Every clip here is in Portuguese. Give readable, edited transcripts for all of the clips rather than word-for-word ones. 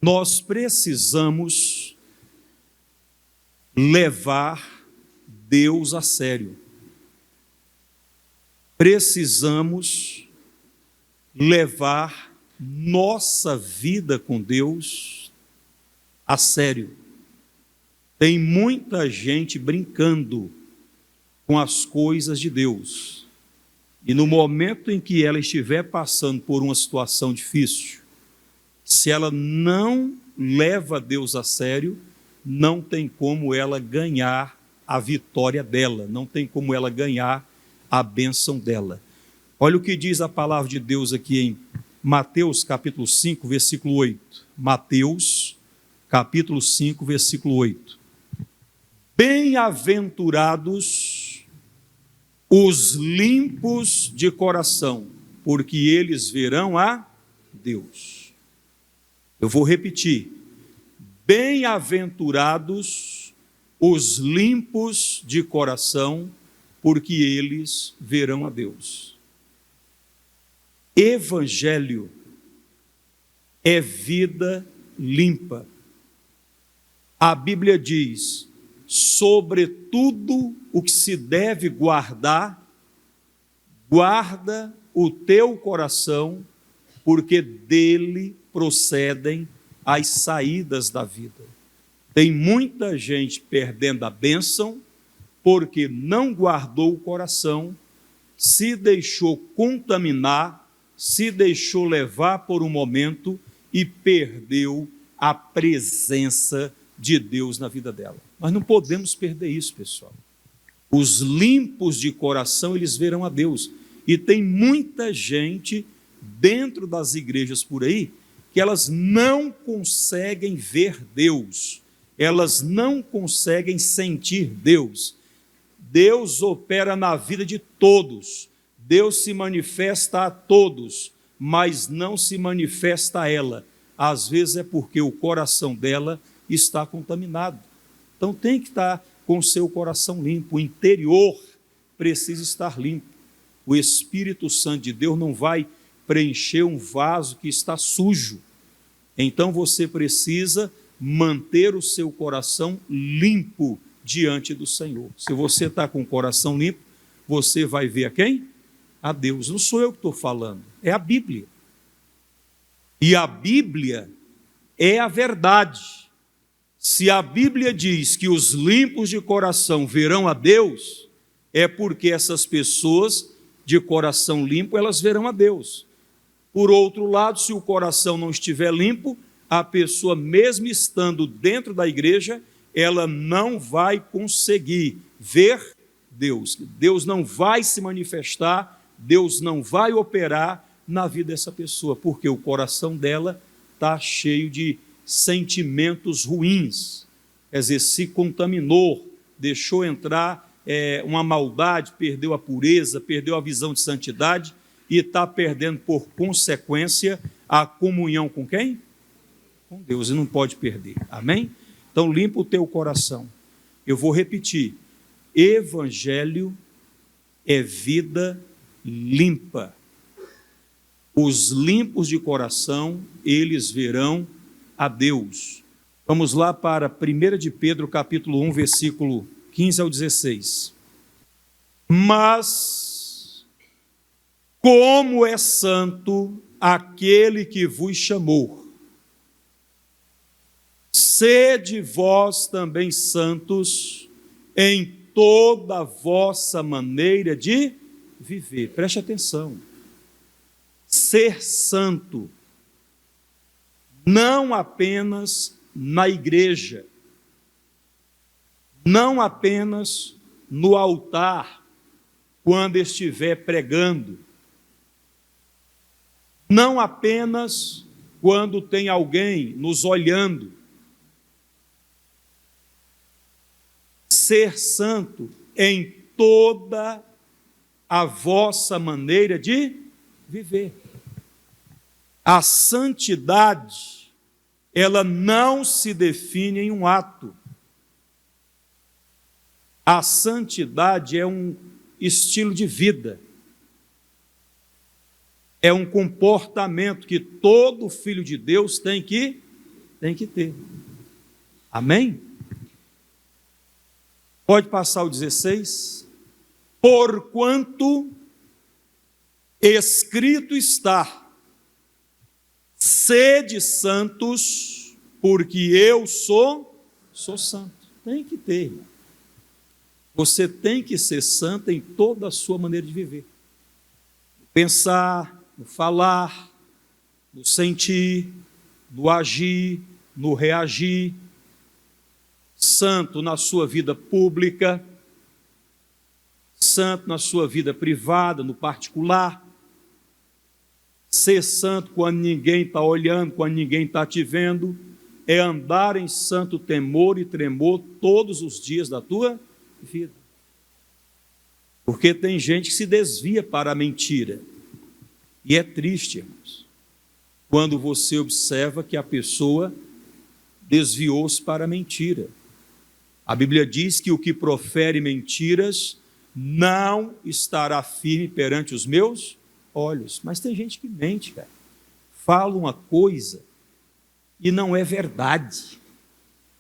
Nós precisamos levar Deus a sério. Precisamos levar nossa vida com Deus a sério. Tem muita gente brincando com as coisas de Deus. E no momento em que ela estiver passando por uma situação difícil, se ela não leva Deus a sério, não tem como ela ganhar a vitória dela, não tem como ela ganhar a bênção dela. Olha o que diz a palavra de Deus aqui em Mateus capítulo 5, versículo 8. Mateus capítulo 5, versículo 8. Bem-aventurados os limpos de coração, porque eles verão a Deus. Eu vou repetir. Bem-aventurados os limpos de coração, porque eles verão a Deus. Evangelho é vida limpa. A Bíblia diz: sobretudo o que se deve guardar, guarda o teu coração, porque dele procedem as saídas da vida. Tem muita gente perdendo a bênção, porque não guardou o coração, se deixou contaminar, se deixou levar por um momento e perdeu a presença de Deus na vida dela. Nós não podemos perder isso, pessoal. Os limpos de coração, eles verão a Deus. E tem muita gente dentro das igrejas por aí que elas não conseguem ver Deus, elas não conseguem sentir Deus. Deus opera na vida de todos, Deus se manifesta a todos, mas não se manifesta a ela. Às vezes é porque o coração dela está contaminado. Então tem que estar com o seu coração limpo, o interior precisa estar limpo. O Espírito Santo de Deus não vai preencher um vaso que está sujo. Então você precisa manter o seu coração limpo diante do Senhor. Se você está com o coração limpo, você vai ver a quem? A Deus. Não sou eu que estou falando, é a Bíblia. E a Bíblia é a verdade. Se a Bíblia diz que os limpos de coração verão a Deus, é porque essas pessoas de coração limpo, elas verão a Deus. Por outro lado, se o coração não estiver limpo, a pessoa, mesmo estando dentro da igreja, ela não vai conseguir ver Deus. Deus não vai se manifestar, Deus não vai operar na vida dessa pessoa, porque o coração dela está cheio de sentimentos ruins. Quer dizer, se contaminou, deixou entrar uma maldade, perdeu a pureza, perdeu a visão de santidade e está perdendo, por consequência, a comunhão com quem? Com Deus, e não pode perder. Amém? Então, limpa o teu coração. Eu vou repetir. Evangelho é vida limpa. Os limpos de coração, eles verão a Deus. Vamos lá para 1 de Pedro, capítulo 1, versículo 15 ao 16. Mas, como é santo aquele que vos chamou, sede vós também santos em toda a vossa maneira de viver. Preste atenção. Ser santo, não apenas na igreja, não apenas no altar, quando estiver pregando, não apenas quando tem alguém nos olhando. Ser santo em toda a vossa maneira de viver. A santidade, ela não se define em um ato. A santidade é um estilo de vida. É um comportamento que todo filho de Deus tem que Tem que ter. Amém? Pode passar o 16. Porquanto escrito está: sede santos, porque eu sou santo. Tem que ter, irmão. Você tem que ser santo em toda a sua maneira de viver. No pensar, no falar, no sentir, no agir, no reagir. Santo na sua vida pública, santo na sua vida privada, no particular. Ser santo quando ninguém está olhando, quando ninguém está te vendo, é andar em santo temor e tremor todos os dias da tua vida. Porque tem gente que se desvia para a mentira. E é triste, irmãos, quando você observa que a pessoa desviou-se para a mentira. A Bíblia diz que o que profere mentiras não estará firme perante os meus olhos. Mas tem gente que mente, cara. Fala uma coisa e não é verdade.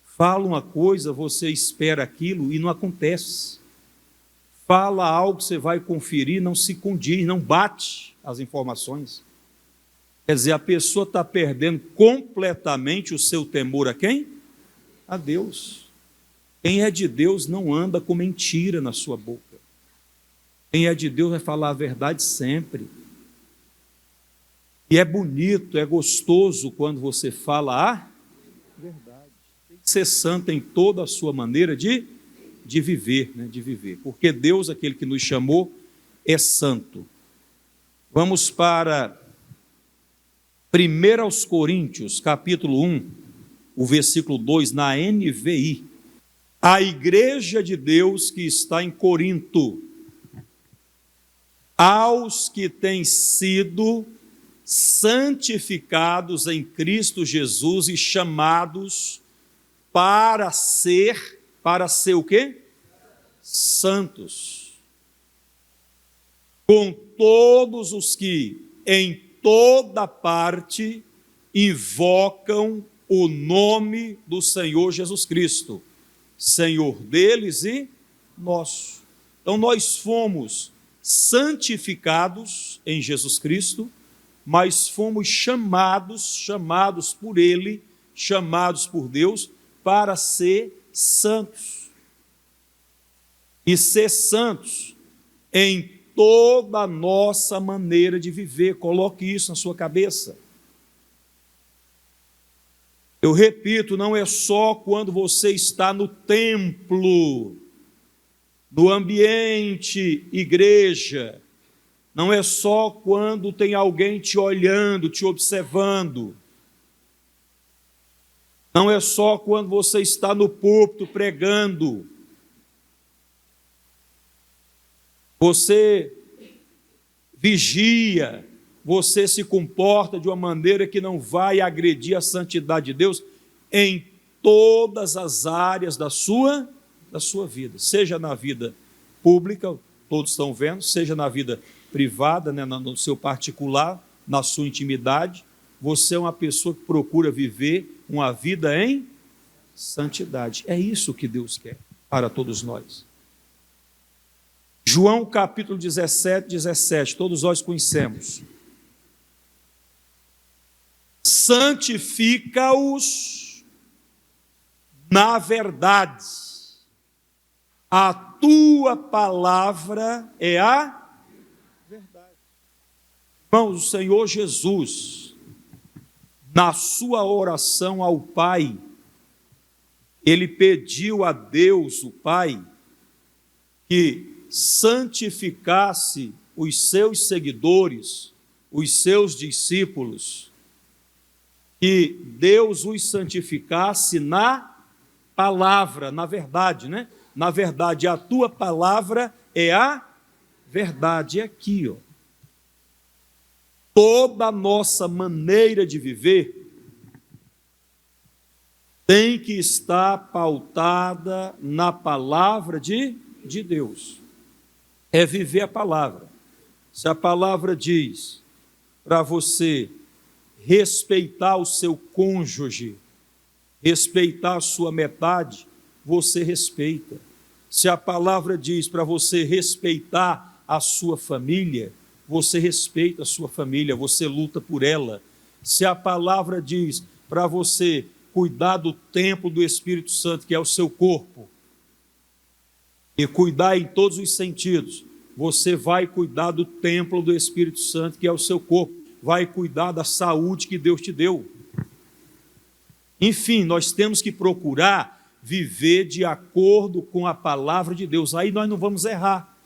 Fala uma coisa, você espera aquilo e não acontece. Fala algo, você vai conferir, não se condiz, não bate as informações. Quer dizer, a pessoa está perdendo completamente o seu temor a quem? A Deus. Quem é de Deus não anda com mentira na sua boca. Quem é de Deus vai falar a verdade sempre. E é bonito, é gostoso quando você fala a verdade. Tem que ser santo em toda a sua maneira de viver, né? De viver. Porque Deus, aquele que nos chamou, é santo. Vamos para 1 aos Coríntios, capítulo 1, o versículo 2, na NVI. A igreja de Deus que está em Corinto, aos que têm sido santificados em Cristo Jesus e chamados para ser o quê? Santos. Com todos os que em toda parte invocam o nome do Senhor Jesus Cristo, Senhor deles e nosso. Então nós fomos santificados em Jesus Cristo, mas fomos chamados por Ele, chamados por Deus, para ser santos. E ser santos em toda a nossa maneira de viver. Coloque isso na sua cabeça. Eu repito, não é só quando você está no templo, no ambiente igreja, não é só quando tem alguém te olhando, te observando, não é só quando você está no púlpito pregando. Você vigia, você se comporta de uma maneira que não vai agredir a santidade de Deus em todas as áreas da sua vida, seja na vida pública, todos estão vendo, seja na vida privada, né, no seu particular, na sua intimidade. Você é uma pessoa que procura viver uma vida em santidade. É isso que Deus quer para todos nós. João capítulo 17, todos nós conhecemos. Santifica-os na verdade. A tua palavra é a verdade. Irmãos, o Senhor Jesus, na sua oração ao Pai, ele pediu a Deus, o Pai, que santificasse os seus seguidores, os seus discípulos, que Deus os santificasse na palavra, na verdade, né? Na verdade, a tua palavra é a verdade. É aqui, ó. Toda a nossa maneira de viver tem que estar pautada na palavra de Deus. É viver a palavra. Se a palavra diz para você respeitar o seu cônjuge respeitar a sua metade, você respeita. Se a palavra diz para você respeitar a sua família, você respeita a sua família, você luta por ela. Se a palavra diz para você cuidar do templo do Espírito Santo, que é o seu corpo, e cuidar em todos os sentidos, você vai cuidar do templo do Espírito Santo, que é o seu corpo, vai cuidar da saúde que Deus te deu. Enfim, nós temos que procurar viver de acordo com a palavra de Deus, aí nós não vamos errar.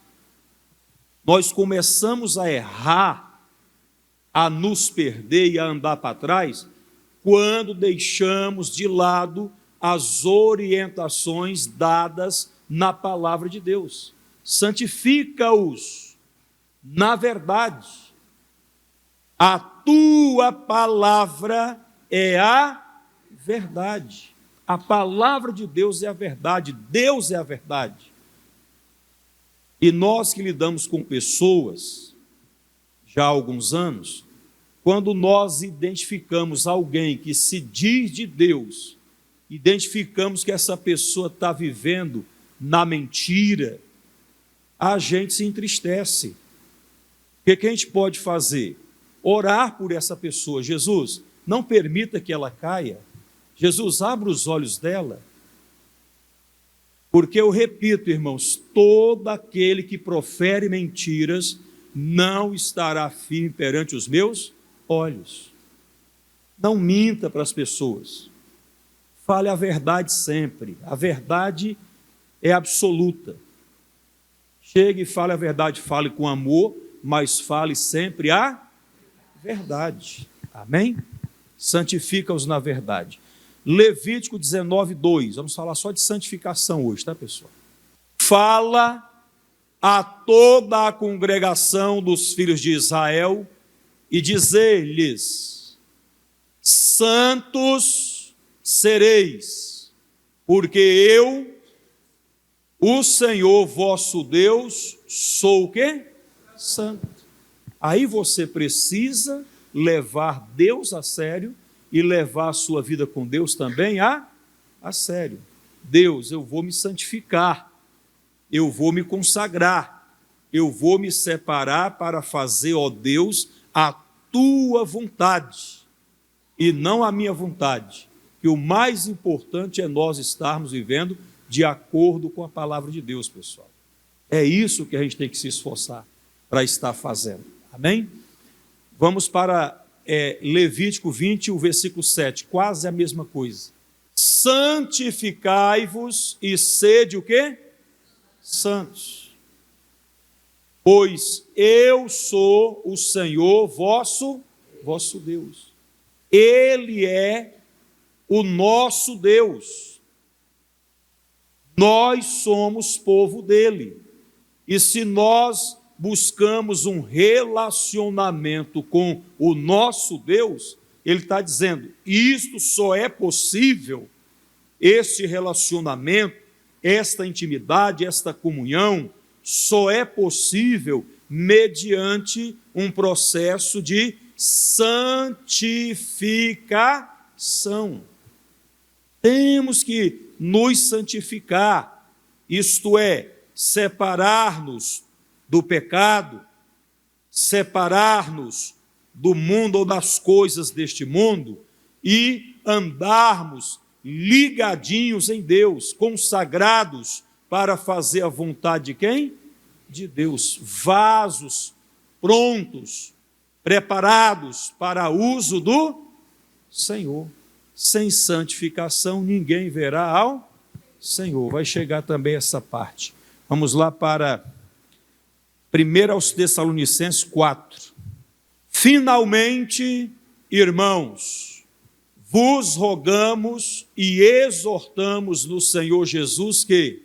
Nós começamos a errar, a nos perder e a andar para trás, quando deixamos de lado as orientações dadas na palavra de Deus. Santifica-os na verdade. A tua palavra é a verdade. A palavra de Deus é a verdade. Deus é a verdade. E nós que lidamos com pessoas já há alguns anos, quando nós identificamos alguém que se diz de Deus, identificamos que essa pessoa está vivendo na mentira, a gente se entristece. O que a gente pode fazer? Orar por essa pessoa. Jesus, não permita que ela caia. Jesus, abra os olhos dela. Porque eu repito, irmãos, todo aquele que profere mentiras não estará firme perante os meus olhos. Não minta para as pessoas. Fale a verdade sempre. A verdade é absoluta. Chegue e fale a verdade, fale com amor, mas fale sempre a verdade. Amém? Santifica-os na verdade. Levítico 19:2. Vamos falar só de santificação hoje, tá, pessoal? Fala a toda a congregação dos filhos de Israel e dizer-lhes: santos sereis, porque eu, o Senhor vosso Deus, sou o quê? Santo. Aí você precisa levar Deus a sério e levar a sua vida com Deus também a sério. Deus, eu vou me santificar, eu vou me consagrar, eu vou me separar para fazer, ó Deus, a tua vontade e não a minha vontade. Que o mais importante é nós estarmos vivendo de acordo com a palavra de Deus, pessoal. É isso que a gente tem que se esforçar para estar fazendo. Amém? Vamos para Levítico 20, o versículo 7, quase a mesma coisa. Santificai-vos e sede o quê? Santos. Pois eu sou o Senhor vosso Deus. Ele é o nosso Deus. Nós somos povo dele. E se nós buscamos um relacionamento com o nosso Deus, ele está dizendo, isto só é possível, este relacionamento, esta intimidade, esta comunhão, só é possível mediante um processo de santificação. Temos que nos santificar, isto é, separar-nos do pecado, separar-nos do mundo ou das coisas deste mundo e andarmos ligadinhos em Deus, consagrados para fazer a vontade de quem? De Deus, vasos prontos, preparados para uso do Senhor. Sem santificação ninguém verá ao Senhor. Vai chegar também essa parte. Vamos lá para 1 aos Tessalonicenses 4. Finalmente, irmãos, vos rogamos e exortamos no Senhor Jesus que,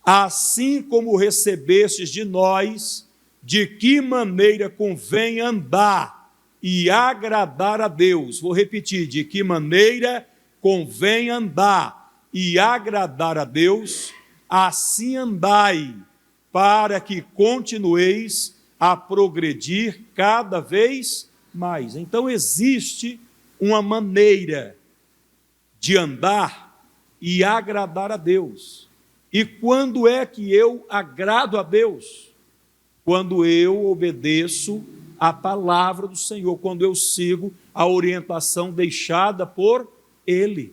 assim como recebestes de nós, de que maneira convém andar e agradar a Deus. Vou repetir, de que maneira convém andar e agradar a Deus, assim andai, para que continueis a progredir cada vez mais. Então existe uma maneira de andar e agradar a Deus. E quando é que eu agrado a Deus? Quando eu obedeço a palavra do Senhor, quando eu sigo a orientação deixada por Ele.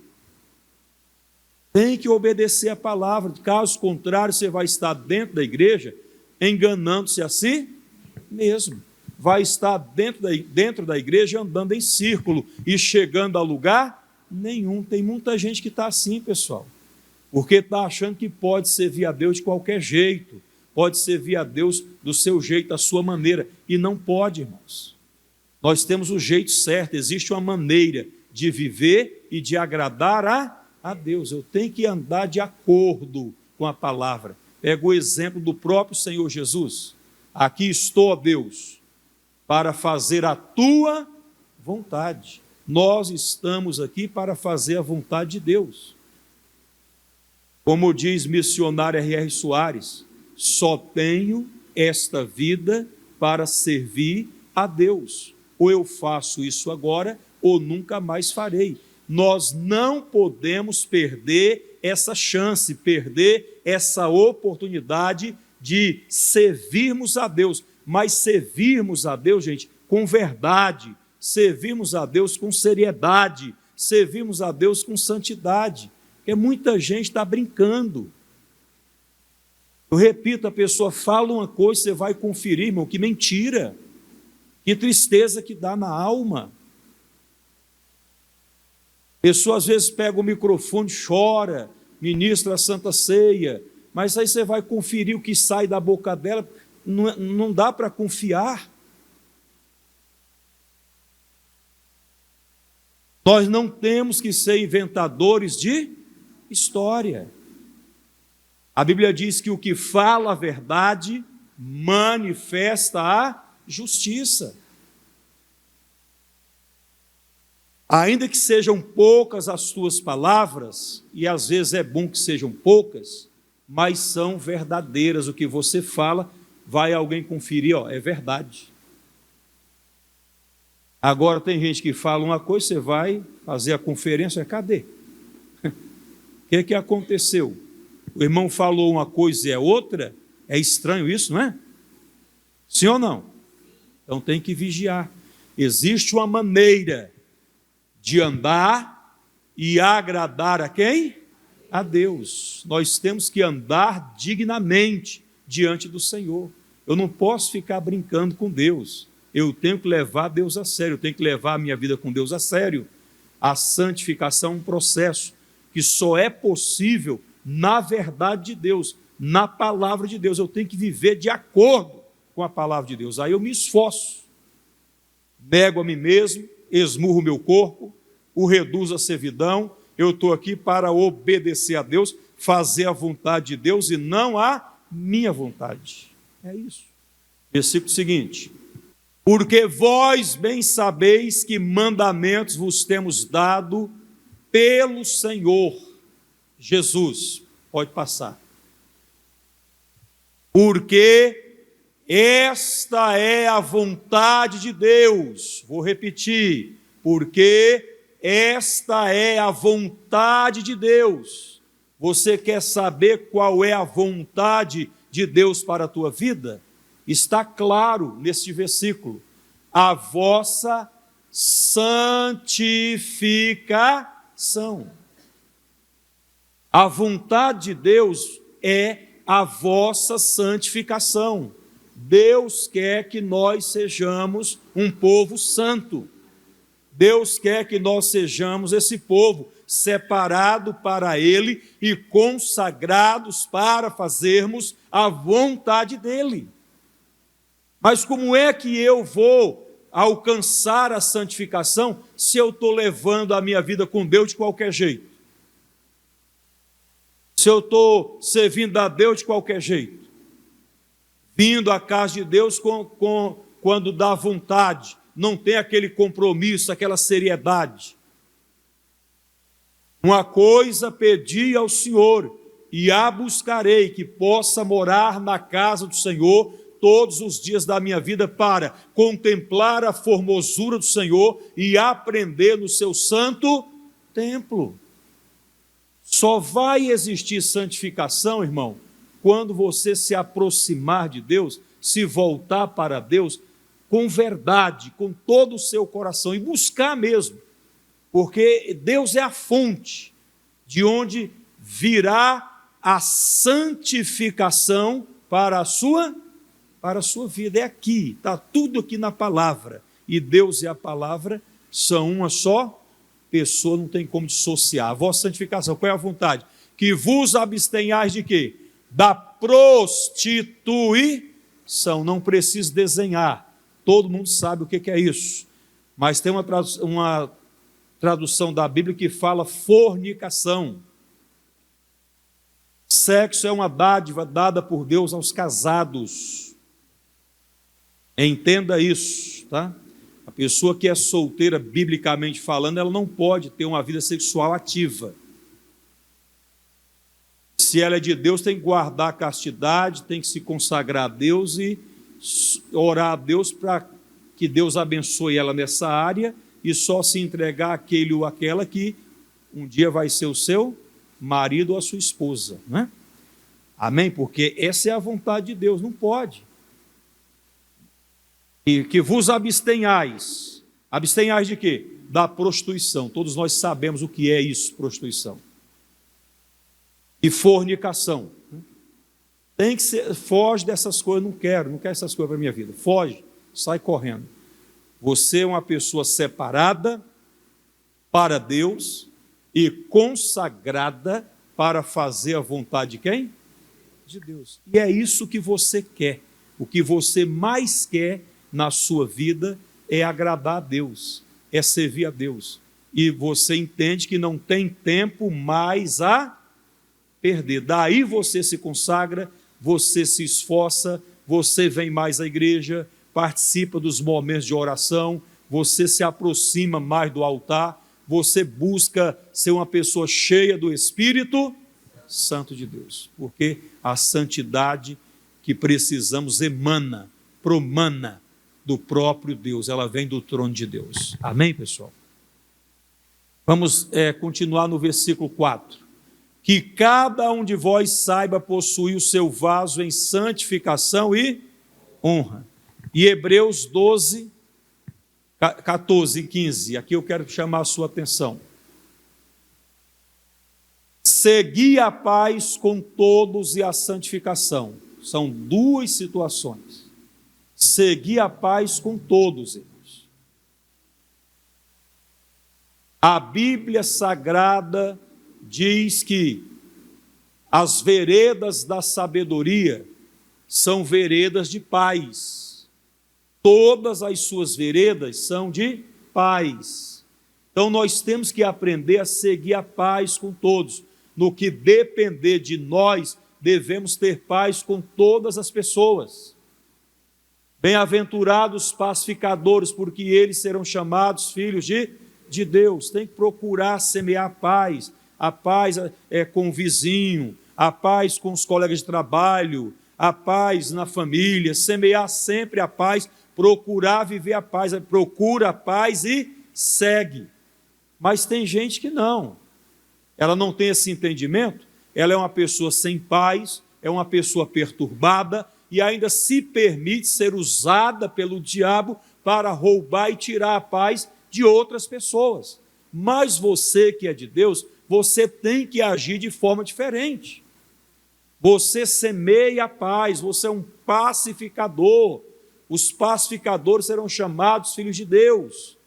Tem que obedecer a palavra, caso contrário, você vai estar dentro da igreja enganando-se a si mesmo. Vai estar dentro da igreja andando em círculo e chegando a lugar nenhum. Tem muita gente que está assim, pessoal, porque está achando que pode servir a Deus de qualquer jeito, pode servir a Deus do seu jeito, da sua maneira, e não pode, irmãos. Nós temos o jeito certo, existe uma maneira de viver e de agradar a Deus. Eu tenho que andar de acordo com a palavra. Pega o exemplo do próprio Senhor Jesus. Aqui estou, ó Deus, para fazer a tua vontade. Nós estamos aqui para fazer a vontade de Deus. Como diz missionário R.R. Soares, só tenho esta vida para servir a Deus. Ou eu faço isso agora, ou nunca mais farei. Nós não podemos perder essa chance, perder essa oportunidade de servirmos a Deus. Mas servirmos a Deus, gente, com verdade, servirmos a Deus com seriedade, servirmos a Deus com santidade. Porque muita gente está brincando. Eu repito, a pessoa fala uma coisa, você vai conferir, irmão, que mentira, que tristeza que dá na alma. A pessoa às vezes pega o microfone, chora, ministra a Santa Ceia, mas aí você vai conferir o que sai da boca dela, não dá para confiar. Nós não temos que ser inventadores de história. A Bíblia diz que o que fala a verdade manifesta a justiça. Ainda que sejam poucas as tuas palavras, e às vezes é bom que sejam poucas, mas são verdadeiras. O que você fala, vai alguém conferir, é verdade. Agora tem gente que fala uma coisa, você vai fazer a conferência, cadê? O que aconteceu? O irmão falou uma coisa e é outra? É estranho isso, não é? Sim ou não? Então tem que vigiar. Existe uma maneira de andar e agradar a quem? A Deus. Nós temos que andar dignamente diante do Senhor. Eu não posso ficar brincando com Deus. Eu tenho que levar Deus a sério, eu tenho que levar a minha vida com Deus a sério. A santificação é um processo que só é possível na verdade de Deus, na palavra de Deus. Eu tenho que viver de acordo com a palavra de Deus. Aí eu me esforço, nego a mim mesmo, esmurro o meu corpo, o reduzo à servidão. Eu estou aqui para obedecer a Deus, fazer a vontade de Deus e não a minha vontade. É isso. Versículo seguinte: porque vós bem sabeis que mandamentos vos temos dado pelo Senhor Jesus. Pode passar. Porque esta é a vontade de Deus. Vou repetir. Porque esta é a vontade de Deus. Você quer saber qual é a vontade de Deus para a tua vida? Está claro neste versículo: a vossa santificação. A vontade de Deus é a vossa santificação. Deus quer que nós sejamos um povo santo. Deus quer que nós sejamos esse povo separado para Ele e consagrados para fazermos a vontade dEle. Mas como é que eu vou alcançar a santificação se eu estou levando a minha vida com Deus de qualquer jeito? Se eu estou servindo a Deus de qualquer jeito? Vindo à casa de Deus quando dá vontade, não tem aquele compromisso, aquela seriedade. Uma coisa pedi ao Senhor, e a buscarei, que possa morar na casa do Senhor todos os dias da minha vida, para contemplar a formosura do Senhor e aprender no seu santo templo. Só vai existir santificação, irmão, quando você se aproximar de Deus, se voltar para Deus com verdade, com todo o seu coração, e buscar mesmo, porque Deus é a fonte de onde virá a santificação para a sua vida. É aqui, está tudo aqui na palavra, e Deus e a palavra são uma só pessoa, não tem como dissociar. A vossa santificação, qual é a vontade? Que vos abstenhais de quê? Da prostituição. Não preciso desenhar, todo mundo sabe o que é isso, mas tem uma tradução da Bíblia que fala fornicação. Sexo é uma dádiva dada por Deus aos casados. Entenda isso, tá? A pessoa que é solteira, biblicamente falando, ela não pode ter uma vida sexual ativa. Se ela é de Deus, tem que guardar a castidade, tem que se consagrar a Deus e orar a Deus para que Deus abençoe ela nessa área e só se entregar àquele ou àquela que um dia vai ser o seu marido ou a sua esposa, né? Amém? Porque essa é a vontade de Deus, não pode. E que vos abstenhais. Abstenhais de quê? Da prostituição. Todos nós sabemos o que é isso, prostituição. E fornicação. Tem que ser, foge dessas coisas, não quero essas coisas para a minha vida. Foge, sai correndo. Você é uma pessoa separada para Deus e consagrada para fazer a vontade de quem? De Deus. E é isso que você quer. O que você mais quer na sua vida é agradar a Deus, é servir a Deus. E você entende que não tem tempo mais a perder. Daí você se consagra, você se esforça, você vem mais à igreja, participa dos momentos de oração, você se aproxima mais do altar, você busca ser uma pessoa cheia do Espírito Santo de Deus, porque a santidade que precisamos promana do próprio Deus, ela vem do trono de Deus. Amém, pessoal? Vamos continuar no versículo 4. Que cada um de vós saiba possuir o seu vaso em santificação e honra. E Hebreus 12, 14 e 15, aqui eu quero chamar a sua atenção. Segui a paz com todos e a santificação. São duas situações. Segui a paz com todos, irmãos. A Bíblia Sagrada diz que as veredas da sabedoria são veredas de paz. Todas as suas veredas são de paz. Então nós temos que aprender a seguir a paz com todos. No que depender de nós, devemos ter paz com todas as pessoas. Bem-aventurados pacificadores, porque eles serão chamados filhos de Deus. Tem que procurar semear a paz é com o vizinho, a paz com os colegas de trabalho, a paz na família, semear sempre a paz, procurar viver a paz, procura a paz e segue. Mas tem gente que não, ela não tem esse entendimento, ela é uma pessoa sem paz, é uma pessoa perturbada e ainda se permite ser usada pelo diabo para roubar e tirar a paz de outras pessoas. Mas você que é de Deus, você tem que agir de forma diferente. Você semeia a paz, você é um pacificador. Os pacificadores serão chamados filhos de Deus.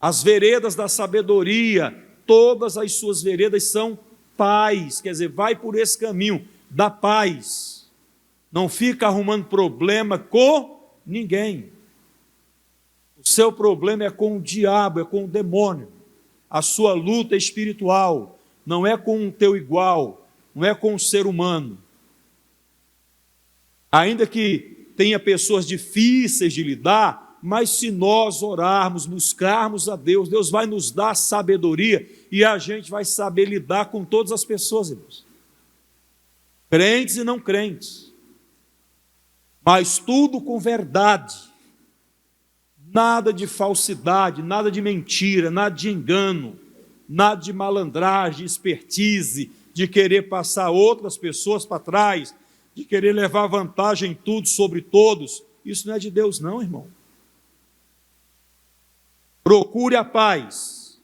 As veredas da sabedoria, todas as suas veredas são paz, quer dizer, vai por esse caminho da paz. Não fica arrumando problema com ninguém. O seu problema é com o diabo, é com o demônio. A sua luta é espiritual, não é com o teu igual, não é com o ser humano. Ainda que tenha pessoas difíceis de lidar, mas se nós orarmos, buscarmos a Deus, Deus vai nos dar sabedoria e a gente vai saber lidar com todas as pessoas, irmãos. Crentes e não crentes. Mas tudo com verdade. Nada de falsidade, nada de mentira, nada de engano, nada de malandragem, expertise, de querer passar outras pessoas para trás, de querer levar vantagem em tudo sobre todos. Isso não é de Deus não, irmão. Procure a paz,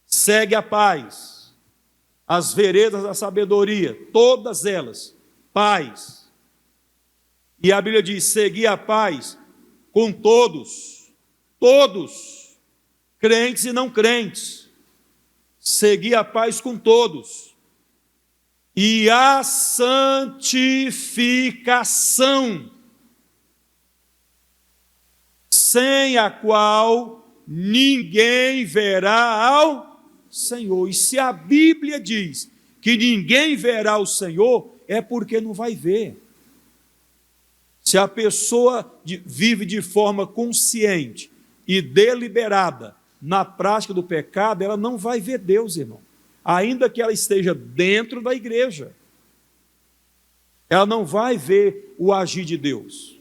segue a paz, as veredas da sabedoria, todas elas, paz. E a Bíblia diz, segui a paz com todos, crentes e não crentes, segui a paz com todos, e a santificação, sem a qual ninguém verá ao Senhor. E se a Bíblia diz que ninguém verá o Senhor, é porque não vai ver. Se a pessoa vive de forma consciente e deliberada na prática do pecado, ela não vai ver Deus, irmão. Ainda que ela esteja dentro da igreja, ela não vai ver o agir de Deus.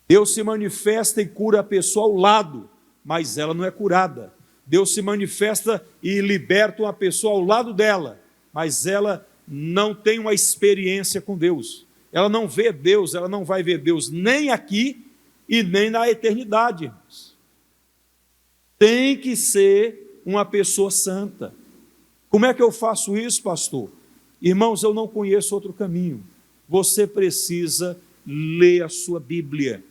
Deus se manifesta e cura a pessoa ao lado, mas ela não é curada. Deus se manifesta e liberta uma pessoa ao lado dela, mas ela não tem uma experiência com Deus. Ela não vê Deus, ela não vai ver Deus nem aqui e nem na eternidade, irmãos. Tem que ser uma pessoa santa. Como é que eu faço isso, pastor? Irmãos, eu não conheço outro caminho. Você precisa ler a sua Bíblia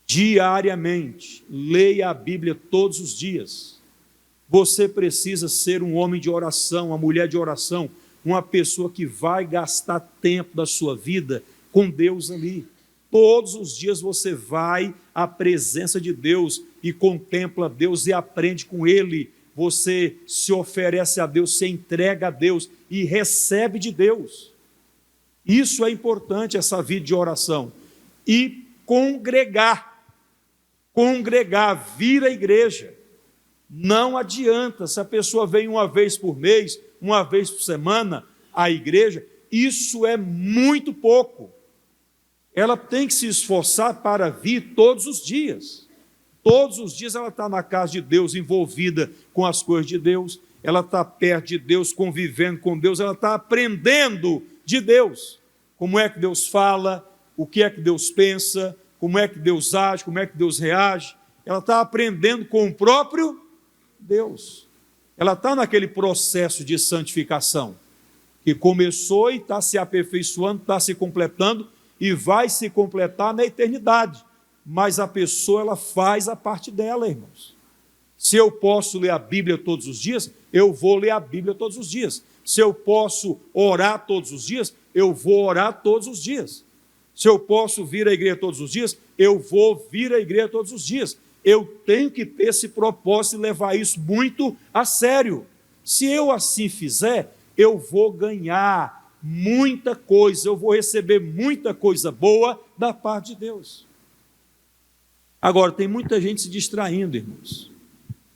diariamente. Leia a Bíblia todos os dias. Você precisa ser um homem de oração, uma mulher de oração, uma pessoa que vai gastar tempo da sua vida com Deus ali. Todos os dias você vai à presença de Deus e contempla Deus e aprende com Ele. Você se oferece a Deus, se entrega a Deus e recebe de Deus. Isso é importante, essa vida de oração. E congregar, vir à igreja. Não adianta, se a pessoa vem uma vez por mês, uma vez por semana à igreja, isso é muito pouco. Ela tem que se esforçar para vir todos os dias. Todos os dias ela está na casa de Deus, envolvida com as coisas de Deus, ela está perto de Deus, convivendo com Deus, ela está aprendendo de Deus. Como é que Deus fala, o que é que Deus pensa, como é que Deus age, como é que Deus reage. Ela está aprendendo com o próprio Deus. Ela está naquele processo de santificação, que começou e está se aperfeiçoando, está se completando e vai se completar na eternidade. Mas a pessoa, ela faz a parte dela, irmãos. Se eu posso ler a Bíblia todos os dias, eu vou ler a Bíblia todos os dias. Se eu posso orar todos os dias, eu vou orar todos os dias. Se eu posso vir à igreja todos os dias, eu vou vir à igreja todos os dias. Eu tenho que ter esse propósito e levar isso muito a sério. Se eu assim fizer, eu vou ganhar muita coisa, eu vou receber muita coisa boa da parte de Deus. Agora, tem muita gente se distraindo, irmãos,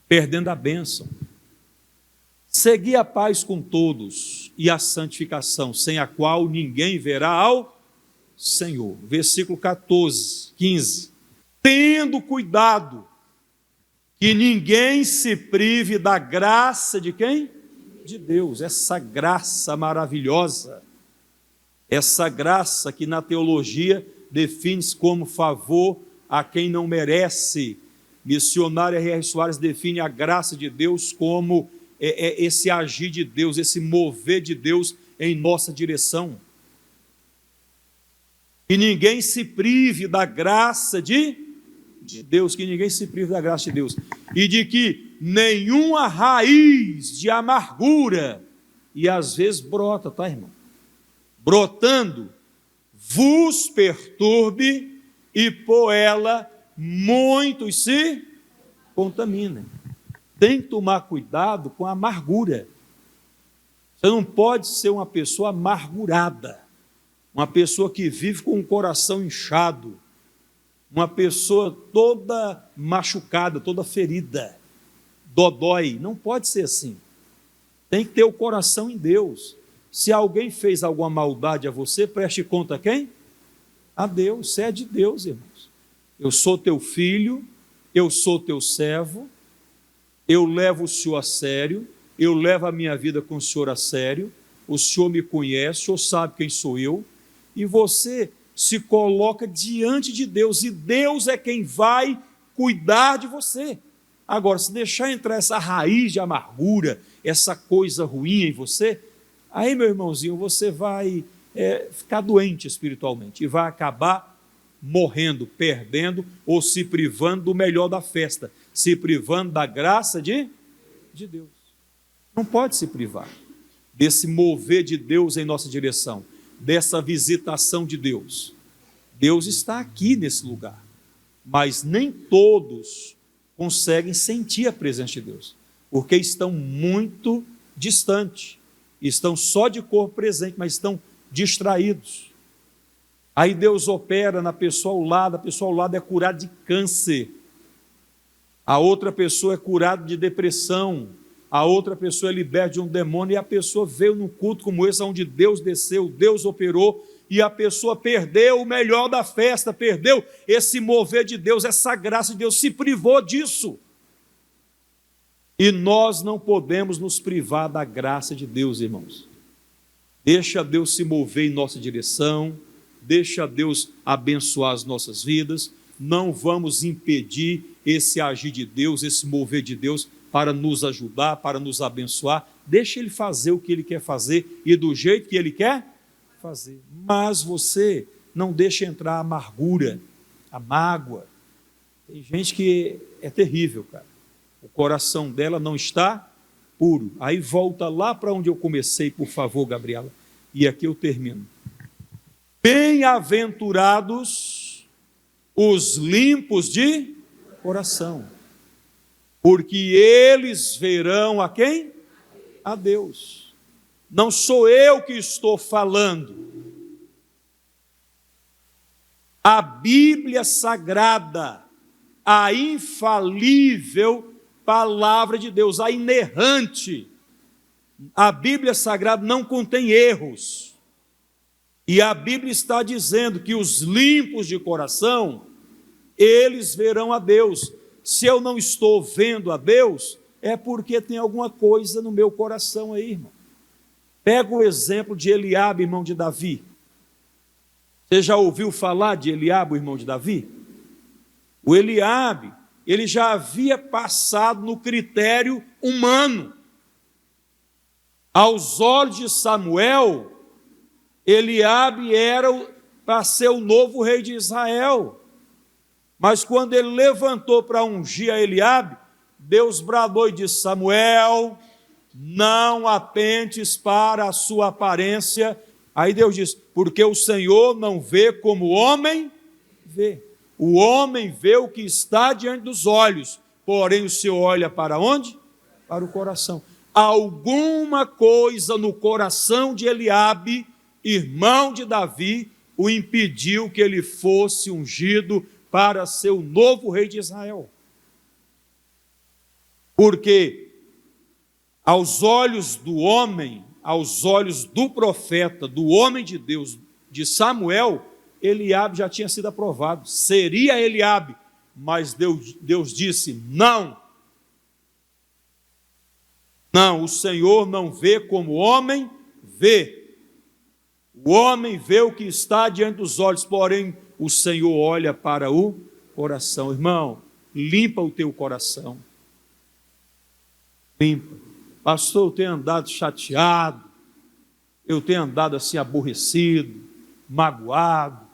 perdendo a bênção. Segui a paz com todos e a santificação, sem a qual ninguém verá ao Senhor. Versículo 15. Tendo cuidado que ninguém se prive da graça de quem? De Deus. Essa graça maravilhosa, essa graça que na teologia define-se como favor a quem não merece. Missionário R.R. Soares define a graça de Deus como esse agir de Deus, esse mover de Deus em nossa direção. Que ninguém se prive da graça de Deus, que ninguém se prive da graça de Deus, e de que nenhuma raiz de amargura, e às vezes brota, tá, irmão? Brotando, vos perturbe, e por ela muitos se contaminem. Tem que tomar cuidado com a amargura. Você não pode ser uma pessoa amargurada, uma pessoa que vive com o coração inchado, uma pessoa toda machucada, toda ferida, dodói. Não pode ser assim. Tem que ter o coração em Deus. Se alguém fez alguma maldade a você, preste conta a quem? A Deus. Você é de Deus, irmãos. Eu sou teu filho, eu sou teu servo, eu levo o Senhor a sério, eu levo a minha vida com o Senhor a sério, o Senhor me conhece, o Senhor sabe quem sou eu, e você se coloca diante de Deus, e Deus é quem vai cuidar de você. Agora, se deixar entrar essa raiz de amargura, essa coisa ruim em você, aí, meu irmãozinho, você vai ficar doente espiritualmente, e vai acabar morrendo, perdendo, ou se privando do melhor da festa, se privando da graça de Deus. Não pode se privar desse mover de Deus em nossa direção, dessa visitação de Deus. Deus está aqui nesse lugar, mas nem todos conseguem sentir a presença de Deus, porque estão muito distantes, estão só de corpo presente, mas estão distraídos. Aí Deus opera na pessoa ao lado, a pessoa ao lado é curada de câncer, a outra pessoa é curada de depressão, a outra pessoa é liberta de um demônio, e a pessoa veio num culto como esse, onde Deus desceu, Deus operou, e a pessoa perdeu o melhor da festa, perdeu esse mover de Deus, essa graça de Deus, se privou disso. E nós não podemos nos privar da graça de Deus, irmãos. Deixa Deus se mover em nossa direção, deixa Deus abençoar as nossas vidas, não vamos impedir esse agir de Deus, esse mover de Deus, para nos ajudar, para nos abençoar. Deixa Ele fazer o que Ele quer fazer e do jeito que Ele quer fazer. Mas você não deixa entrar a amargura, a mágoa. Tem gente que é terrível, cara. O coração dela não está puro. Aí volta lá para onde eu comecei, por favor, Gabriela. E aqui eu termino. Bem-aventurados os limpos de coração, porque eles verão a quem? A Deus. Não sou eu que estou falando. A Bíblia Sagrada, a infalível palavra de Deus, a inerrante. A Bíblia Sagrada não contém erros. E a Bíblia está dizendo que os limpos de coração, eles verão a Deus. Se eu não estou vendo a Deus, é porque tem alguma coisa no meu coração aí, irmão. Pega o exemplo de Eliabe, irmão de Davi. Você já ouviu falar de Eliabe, o irmão de Davi? O Eliabe, ele já havia passado no critério humano. Aos olhos de Samuel, Eliabe era para ser o novo rei de Israel. Mas quando ele levantou para ungir a Eliabe, Deus bradou e disse: Samuel, não atentes para a sua aparência. Aí Deus diz: porque o Senhor não vê como o homem vê. O homem vê o que está diante dos olhos, porém o Senhor olha para onde? Para o coração. Alguma coisa no coração de Eliabe, irmão de Davi, o impediu que ele fosse ungido para ser o novo rei de Israel. Porque aos olhos do homem, aos olhos do profeta, do homem de Deus, de Samuel, Eliabe já tinha sido aprovado, seria Eliabe, mas Deus disse: não, o Senhor não vê como o homem vê. O homem vê o que está diante dos olhos, porém o Senhor olha para o coração. Irmão, limpa o teu coração. Limpa. Pastor, eu tenho andado chateado, eu tenho andado assim aborrecido, magoado,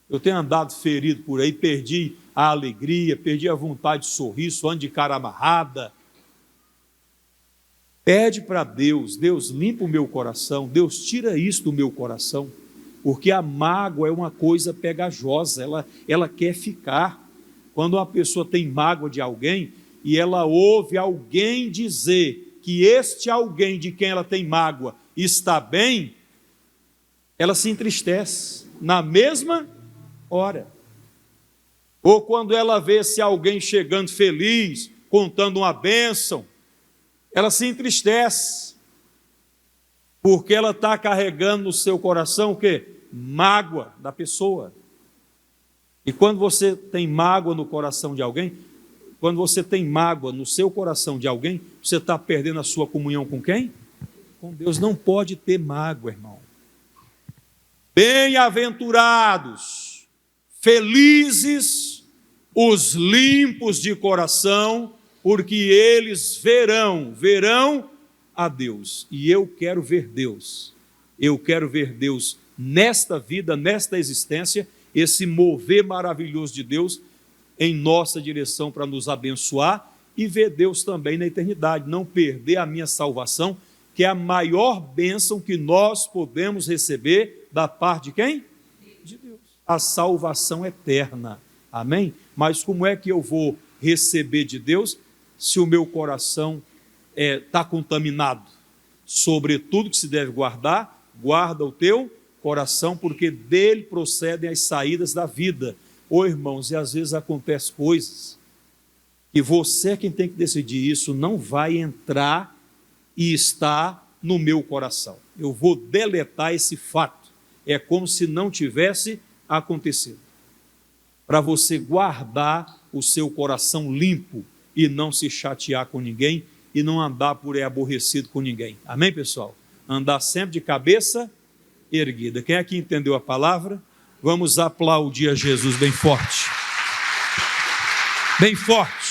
eu tenho andado ferido por aí, perdi a alegria, perdi a vontade de sorrir, só ando de cara amarrada. Pede para Deus: Deus, limpa o meu coração, Deus, tira isso do meu coração, porque a mágoa é uma coisa pegajosa, ela quer ficar. Quando uma pessoa tem mágoa de alguém, e ela ouve alguém dizer que este alguém de quem ela tem mágoa está bem, ela se entristece na mesma hora. Ou quando ela vê se alguém chegando feliz, contando uma bênção, ela se entristece, porque ela está carregando no seu coração o quê? Mágoa da pessoa. E quando você tem mágoa no coração de alguém, Quando você tem mágoa no seu coração de alguém, você está perdendo a sua comunhão com quem? Com Deus. Não pode ter mágoa, irmão. Bem-aventurados, felizes os limpos de coração, porque eles verão a Deus. E eu quero ver Deus. Eu quero ver Deus nesta vida, nesta existência, esse mover maravilhoso de Deus em nossa direção para nos abençoar e ver Deus também na eternidade. Não perder a minha salvação, que é a maior bênção que nós podemos receber da parte de quem? De Deus. A salvação eterna. Amém? Mas como é que eu vou receber de Deus se o meu coração está contaminado? Sobre tudo que se deve guardar, guarda o teu coração, porque dele procedem as saídas da vida. Ô irmãos, e às vezes acontecem coisas que você é quem tem que decidir, isso não vai entrar e está no meu coração. Eu vou deletar esse fato. É como se não tivesse acontecido. Para você guardar o seu coração limpo e não se chatear com ninguém e não andar por aí aborrecido com ninguém. Amém, pessoal? Andar sempre de cabeça erguida. Quem aqui entendeu a palavra? Vamos aplaudir a Jesus bem forte. Bem forte.